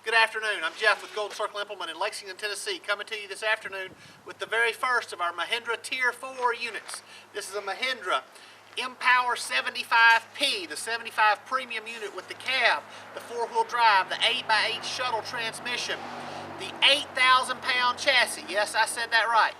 Good afternoon. I'm Jeff with Golden Circle Implement in Lexington, Tennessee, coming to you this afternoon with the very first of our Mahindra Tier 4 units. This is a Mahindra M-Power 75P, the 75 premium unit with the cab, the four-wheel drive, the 8x8 shuttle transmission, the 8,000-pound chassis. Yes, I said that right.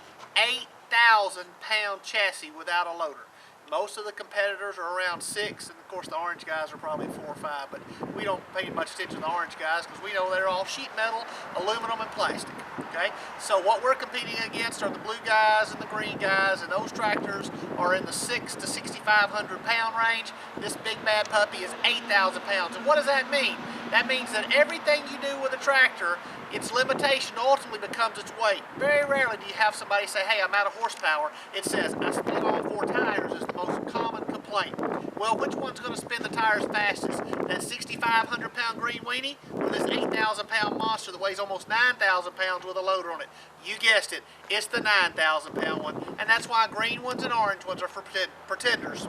8,000-pound chassis without a loader. Most of the competitors are around 6, and of course the orange guys are probably 4 or 5, but we don't pay much attention to the orange guys because we know they're all sheet metal, aluminum, and plastic. Okay, so what we're competing against are the blue guys and the green guys, and those tractors are in the 6 to 6,500 pound range. This big bad puppy is 8,000 pounds. And what does that mean? That means that everything you do with a tractor, its limitation ultimately becomes its weight. Very rarely do you have somebody say, hey, I'm out of horsepower. It says, I spin on 4 tires is the most common complaint. Well, which one's going to spin the tires fastest? That 6,500 pound green weenie or this 8,000 pound monster that weighs almost 9,000 pounds with a loader on it? You guessed it, it's the 9,000 pound one. And that's why green ones and orange ones are for pretenders.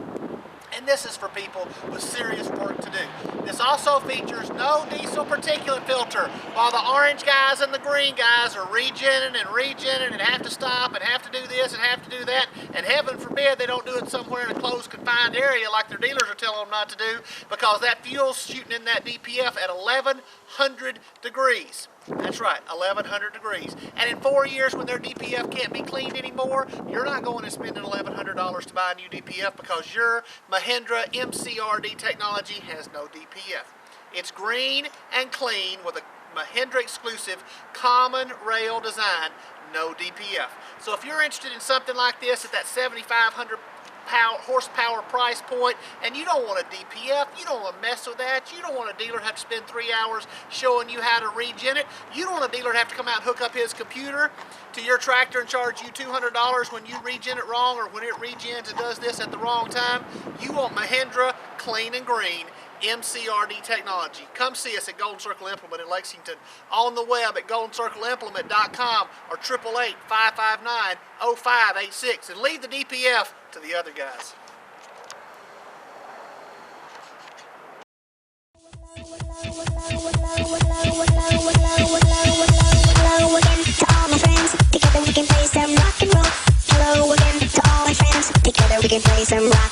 And this is for people with serious work to do. This also features no diesel particulate filter. While the orange guys and the green guys are regenning and have to stop and have to do this and have to do that, and heaven forbid they don't do it somewhere in a closed confined area like their dealers are telling them not to do, because that fuel's shooting in that DPF at 1,100 degrees. That's right, 1,100 degrees. And in 4 years when their DPF can't be cleaned anymore, you're not going and spending $1,100 to buy a new DPF because your Mahindra MCRD technology has no DPF. It's green and clean with a Mahindra exclusive common rail design, no DPF. So if you're interested in something like this at that 7,500 horsepower price point, and you don't want a DPF, you don't want to mess with that, you don't want a dealer to have to spend 3 hours showing you how to regen it, you don't want a dealer to have to come out and hook up his computer to your tractor and charge you $200 when you regen it wrong, or when it regens and does this at the wrong time. You want Mahindra clean and green MCRD technology. Come see us at Golden Circle Implement in Lexington, on the web at goldencircleimplement.com or 888-559-0586, and leave the DPF to the other guys. Hello again to all my friends. Together we can play some rock and roll. Hello again to all my friends. Together we can play some rock